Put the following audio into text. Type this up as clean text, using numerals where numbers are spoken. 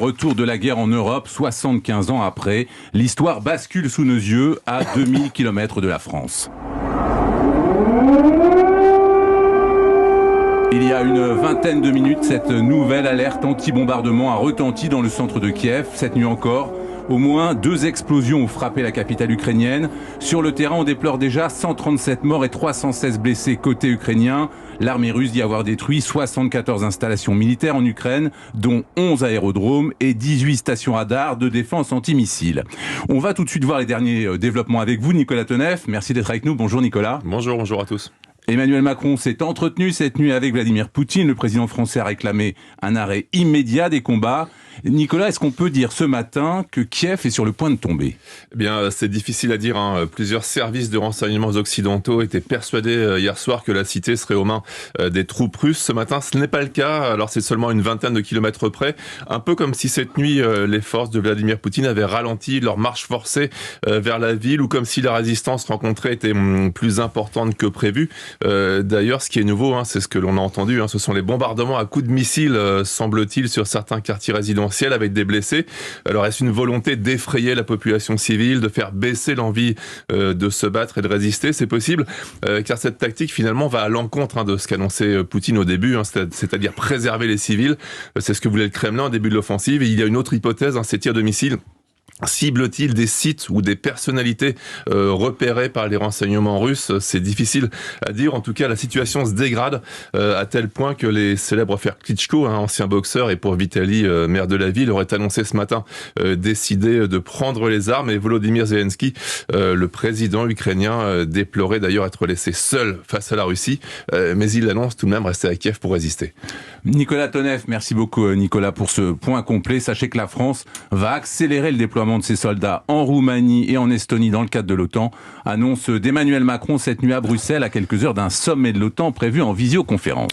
Retour de la guerre en Europe, 75 ans après, l'histoire bascule sous nos yeux à 2000 km de la France. Il y a une vingtaine de minutes, cette nouvelle alerte anti-bombardement a retenti dans le centre de Kiev. Cette nuit encore, au moins 2 explosions ont frappé la capitale ukrainienne. Sur le terrain, on déplore déjà 137 morts et 316 blessés côté ukrainien. L'armée russe dit avoir détruit 74 installations militaires en Ukraine, dont 11 aérodromes et 18 stations radars de défense antimissiles. On va tout de suite voir les derniers développements avec vous, Nicolas Tonev. Merci d'être avec nous. Bonjour Nicolas. Bonjour à tous. Emmanuel Macron s'est entretenu cette nuit avec Vladimir Poutine. Le président français a réclamé un arrêt immédiat des combats. Nicolas, est-ce qu'on peut dire ce matin que Kiev est sur le point de tomber ? Eh bien, c'est difficile à dire. Plusieurs services de renseignements occidentaux étaient persuadés hier soir que la cité serait aux mains des troupes russes. Ce matin, ce n'est pas le cas. Alors, c'est seulement une vingtaine de kilomètres près. Un peu comme si cette nuit, les forces de Vladimir Poutine avaient ralenti leur marche forcée vers la ville, ou comme si la résistance rencontrée était plus importante que prévu. D'ailleurs, ce qui est nouveau, c'est ce que l'on a entendu, ce sont les bombardements à coups de missiles, semble-t-il, sur certains quartiers résidentiels avec des blessés. Alors, est-ce une volonté d'effrayer la population civile, de faire baisser l'envie de se battre et de résister ? C'est possible, car cette tactique, finalement, va à l'encontre de ce qu'annonçait Poutine au début, c'est-à-dire préserver les civils. C'est ce que voulait le Kremlin au début de l'offensive. Et il y a une autre hypothèse, ces tirs de missiles. Cible-t-il des sites ou des personnalités repérées par les renseignements russes ? C'est difficile à dire. En tout cas, la situation se dégrade à tel point que les célèbres frères Klitschko, ancien boxeur, et pour Vitali, maire de la ville, auraient annoncé ce matin décider de prendre les armes. Et Volodymyr Zelensky, le président ukrainien, déplorait d'ailleurs être laissé seul face à la Russie. Mais il annonce tout de même rester à Kiev pour résister. Nicolas Tonev, merci beaucoup Nicolas pour ce point complet. Sachez que la France va accélérer le déploiement de ses soldats en Roumanie et en Estonie dans le cadre de l'OTAN. Annonce d'Emmanuel Macron cette nuit à Bruxelles à quelques heures d'un sommet de l'OTAN prévu en visioconférence.